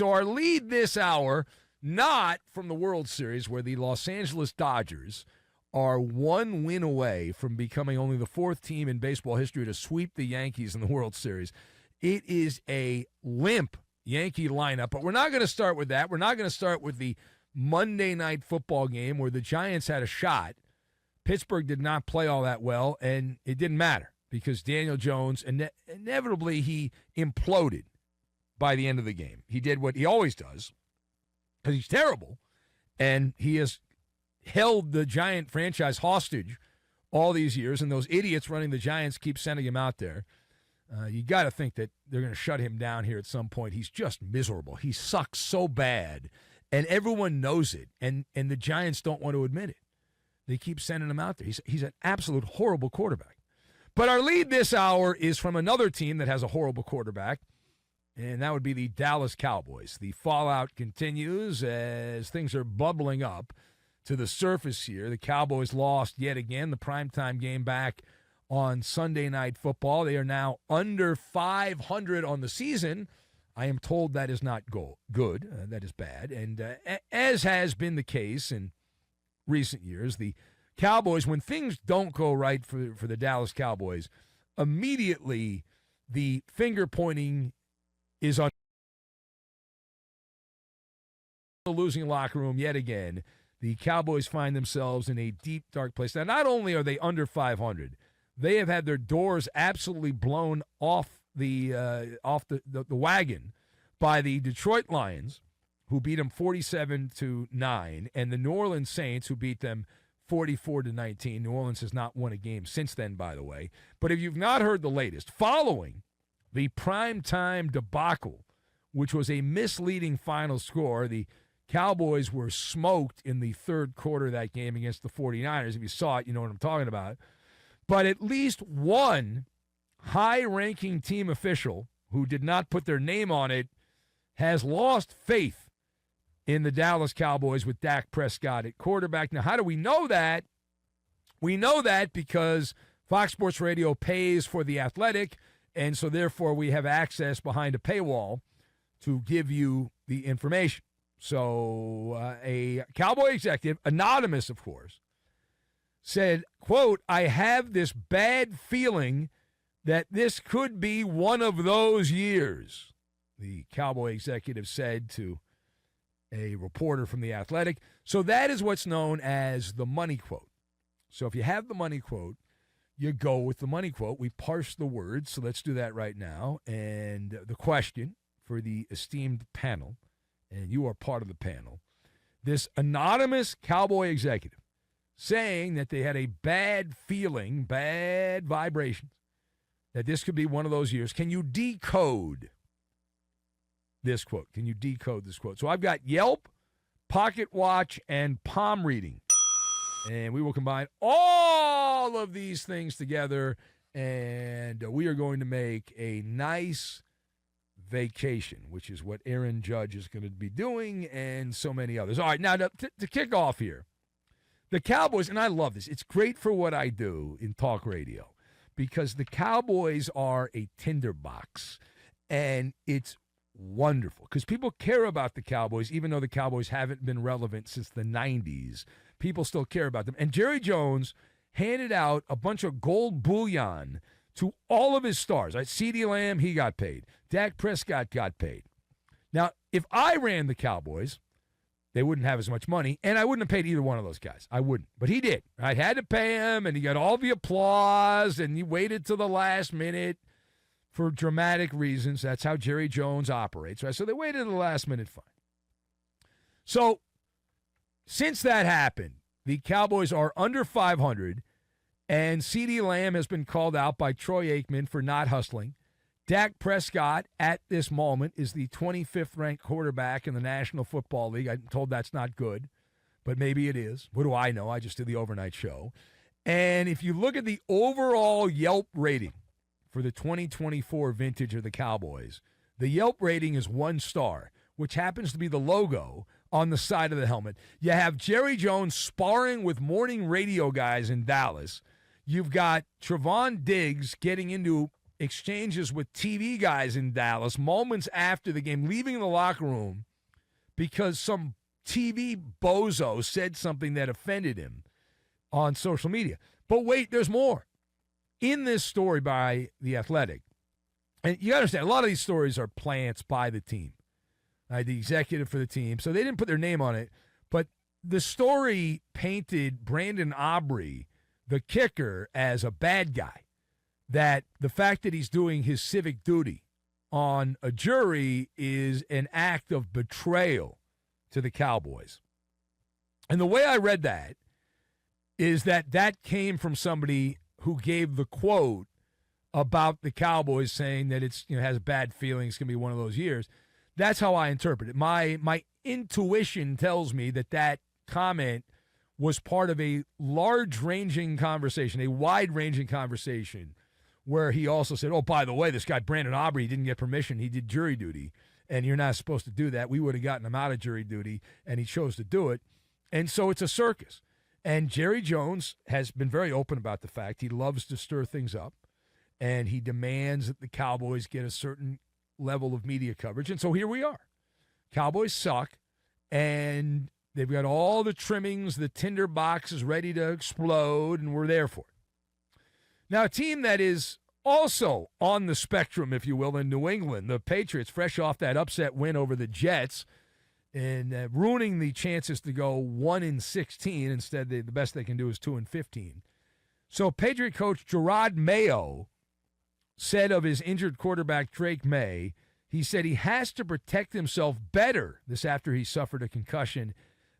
so our lead this hour, not from the World Series, where the Los Angeles Dodgers are one win away from becoming only the fourth team in baseball history to sweep the Yankees in the World Series. It is a limp Yankee lineup, but we're not going to start with that. We're not going to start with the Monday night football game where the Giants had a shot. Pittsburgh did not play all that well, and it didn't matter because Daniel Jones, inevitably, he imploded by the end of the game. He did what he always does because he's terrible, and he has held the Giant franchise hostage all these years, and those idiots running the Giants keep sending him out there. You got to think that they're going to shut him down here at some point. He's just miserable. He sucks so bad, and everyone knows it, and the Giants don't want to admit it. They keep sending him out there. He's an absolute horrible quarterback. But our lead this hour is from another team that has a horrible quarterback, and that would be the Dallas Cowboys. The fallout continues as things are bubbling up to the surface here. The Cowboys lost yet again the primetime game back on Sunday Night Football. They are now under 500 on the season. I am told that is not good. That is bad. And as has been the case in recent years, the Cowboys, when things don't go right for the Dallas Cowboys, immediately the finger pointing is on the losing locker room yet again. The Cowboys find themselves in a deep, dark place. Now, not only are they under 500, they have had their doors absolutely blown off the wagon by the Detroit Lions, who beat them 47-9, and the New Orleans Saints, who beat them 44-19. New Orleans has not won a game since then, by the way. But if you've not heard the latest, following the primetime debacle, which was a misleading final score, the Cowboys were smoked in the third quarter of that game against the 49ers. If you saw it, you know what I'm talking about. But at least one high-ranking team official who did not put their name on it has lost faith in the Dallas Cowboys with Dak Prescott at quarterback. Now, how do we know that? We know that because Fox Sports Radio pays for The Athletic, and so therefore we have access behind a paywall to give you the information. So a Cowboy executive, anonymous of course, said, quote, "I have this bad feeling that this could be one of those years," the Cowboy executive said to a reporter from The Athletic. So that is what's known as the money quote. So if you have the money quote, you go with the money quote. We parse the words, so let's do that right now. And the question for the esteemed panel, and you are part of the panel, this anonymous Cowboy executive saying that they had a bad feeling, bad vibrations, that this could be one of those years. Can you decode this quote? Can you decode this quote? So I've got Yelp, Pocket Watch, and palm reading. And we will combine all of these things together, and we are going to make a nice vacation, which is what Aaron Judge is going to be doing, and so many others. All right, now to kick off here, the Cowboys, and I love this. It's great for what I do in talk radio because the Cowboys are a tinderbox, and it's wonderful because people care about the Cowboys, even though the Cowboys haven't been relevant since the 90s. People still care about them. And Jerry Jones handed out a bunch of gold bullion to all of his stars. Right? CeeDee Lamb, he got paid. Dak Prescott got paid. Now, if I ran the Cowboys, they wouldn't have as much money, and I wouldn't have paid either one of those guys. I wouldn't. But he did. I had to pay him, and he got all the applause, and he waited till the last minute for dramatic reasons. That's how Jerry Jones operates. Right? So they waited till the last minute, fine. So since that happened, the Cowboys are under 500, and CeeDee Lamb has been called out by Troy Aikman for not hustling. Dak Prescott, at this moment, is the 25th ranked quarterback in the National Football League. I'm told that's not good, but maybe it is. What do I know? I just did the overnight show. And if you look at the overall Yelp rating for the 2024 vintage of the Cowboys, the Yelp rating is 1 star, which happens to be the logo on the side of the helmet. You have Jerry Jones sparring with morning radio guys in Dallas. You've got Trevon Diggs getting into exchanges with TV guys in Dallas moments after the game, leaving the locker room because some TV bozo said something that offended him on social media. But wait, there's more. In this story by The Athletic, and you understand, a lot of these stories are plants by the team, the executive for the team. So they didn't put their name on it. But the story painted Brandon Aubrey, the kicker, as a bad guy. That the fact that he's doing his civic duty on a jury is an act of betrayal to the Cowboys. And the way I read that is that came from somebody who gave the quote about the Cowboys saying that it's has bad feelings, going to be one of those years. That's how I interpret it. My intuition tells me that comment was part of a large-ranging conversation, a wide-ranging conversation, where he also said, oh, by the way, this guy Brandon Aubrey didn't get permission. He did jury duty, and you're not supposed to do that. We would have gotten him out of jury duty, and he chose to do it. And so it's a circus. And Jerry Jones has been very open about the fact he loves to stir things up, and he demands that the Cowboys get a certain level of media coverage. And so here we are. Cowboys suck, and they've got all the trimmings, the tinder boxes ready to explode, and we're there for it. Now, a team that is also on the spectrum, if you will, in New England, the Patriots, fresh off that upset win over the Jets, and ruining the chances to go 1-16. Instead, the best they can do is 2-15. So Patriot coach Jarod Mayo said of his injured quarterback Drake Maye, he said he has to protect himself better this after he suffered a concussion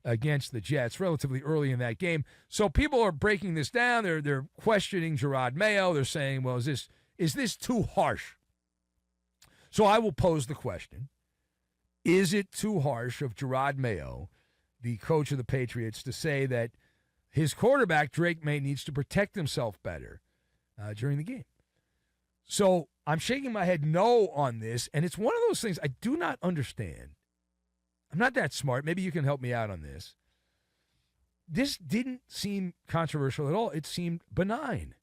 against the Jets relatively early in that game. So people are breaking this down. They're questioning Jarod Mayo. They're saying, well, is this too harsh? So I will pose the question. Is it too harsh of Jarod Mayo, the coach of the Patriots, to say that his quarterback, Drake Maye, needs to protect himself better during the game? So I'm shaking my head no on this, and it's one of those things I do not understand. I'm not that smart. Maybe you can help me out on this. This didn't seem controversial at all. It seemed benign.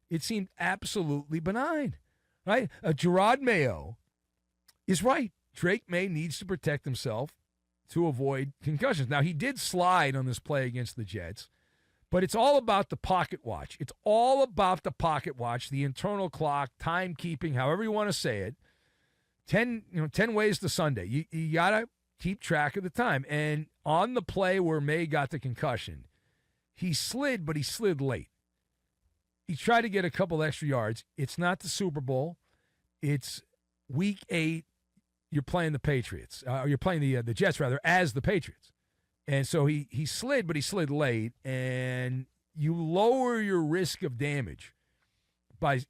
It seemed absolutely benign, right? Jarod Mayo is right. Drake Maye needs to protect himself to avoid concussions. Now, he did slide on this play against the Jets, but it's all about the pocket watch. It's all about the pocket watch, the internal clock, timekeeping, however you want to say it. 10 ways to Sunday. You got to keep track of the time. And on the play where Maye got the concussion, he slid, but he slid late. He tried to get a couple extra yards. It's not the Super Bowl. It's Week 8. You're playing the Patriots. You're playing the Jets, rather, as the Patriots. And so he slid, but he slid late. And you lower your risk of damage by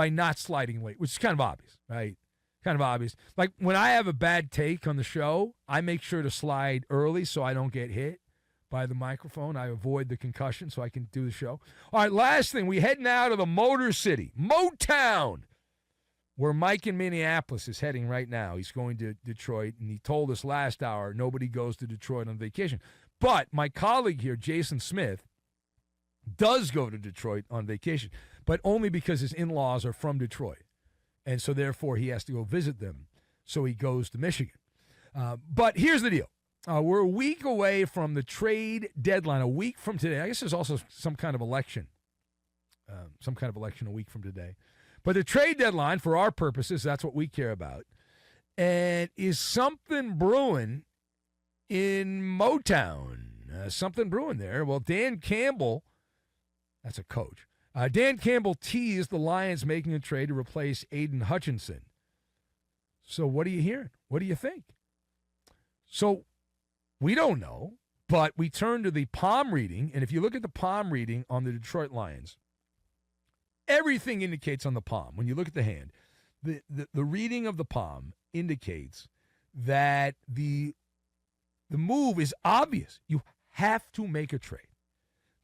not sliding late, which is kind of obvious, right? Kind of obvious. Like when I have a bad take on the show, I make sure to slide early so I don't get hit by the microphone. I avoid the concussion so I can do the show. All right, last thing. We head now to the Motor City, Motown, where Mike in Minneapolis is heading right now. He's going to Detroit, and he told us last hour nobody goes to Detroit on vacation. But my colleague here, Jason Smith, does go to Detroit on vacation, but only because his in-laws are from Detroit. And so, therefore, he has to go visit them. So he goes to Michigan. But here's the deal. We're a week away from the trade deadline, a week from today. I guess there's also some kind of election a week from today. But the trade deadline, for our purposes, that's what we care about. And is something brewing in Motown? Something brewing there. Well, Dan Campbell, that's a coach. Dan Campbell teased the Lions making a trade to replace Aidan Hutchinson. So what are you hearing? What do you think? So we don't know, but we turn to the palm reading. And if you look at the palm reading on the Detroit Lions, everything indicates on the palm. When you look at the hand, the reading of the palm indicates that the move is obvious. You have to make a trade.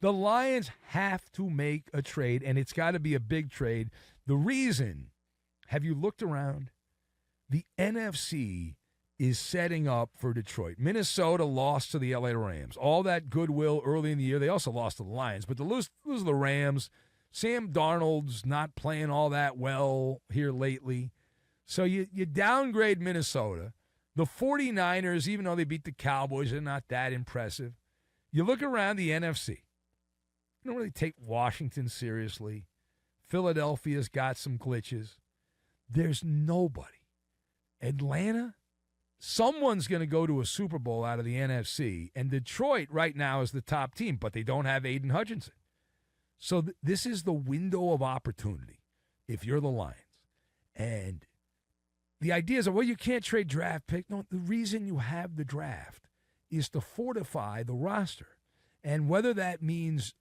The Lions have to make a trade, and it's got to be a big trade. The reason, have you looked around? The NFC is setting up for Detroit. Minnesota lost to the LA Rams. All that goodwill early in the year. They also lost to the Lions, but to lose to the Rams, Sam Darnold's not playing all that well here lately. So you downgrade Minnesota. The 49ers, even though they beat the Cowboys, are not that impressive. You look around the NFC. You don't really take Washington seriously. Philadelphia's got some glitches. There's nobody. Atlanta, someone's going to go to a Super Bowl out of the NFC, and Detroit right now is the top team, but they don't have Aidan Hutchinson. So this is the window of opportunity if you're the Lions. And the idea is, well, you can't trade draft pick. No, the reason you have the draft is to fortify the roster. And whether that means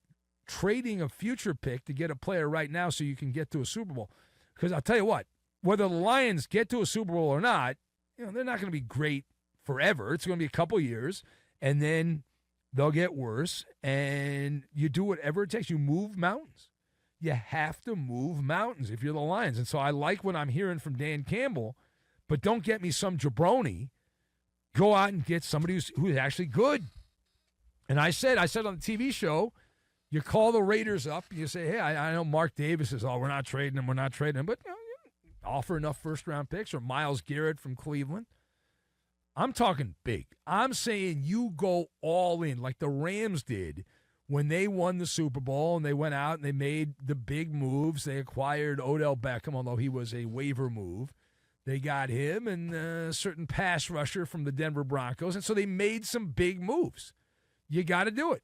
trading a future pick to get a player right now so you can get to a Super Bowl. Because I'll tell you what, whether the Lions get to a Super Bowl or not, they're not going to be great forever. It's going to be a couple years, and then they'll get worse, and you do whatever it takes. You move mountains. You have to move mountains if you're the Lions. And so I like what I'm hearing from Dan Campbell, but don't get me some jabroni. Go out and get somebody who's actually good. And I said on the TV show, you call the Raiders up, and you say, hey, I know Mark Davis is, we're not trading him, but offer enough first-round picks, or Myles Garrett from Cleveland. I'm talking big. I'm saying you go all in like the Rams did when they won the Super Bowl and they went out and they made the big moves. They acquired Odell Beckham, although he was a waiver move. They got him and a certain pass rusher from the Denver Broncos, and so they made some big moves. You got to do it.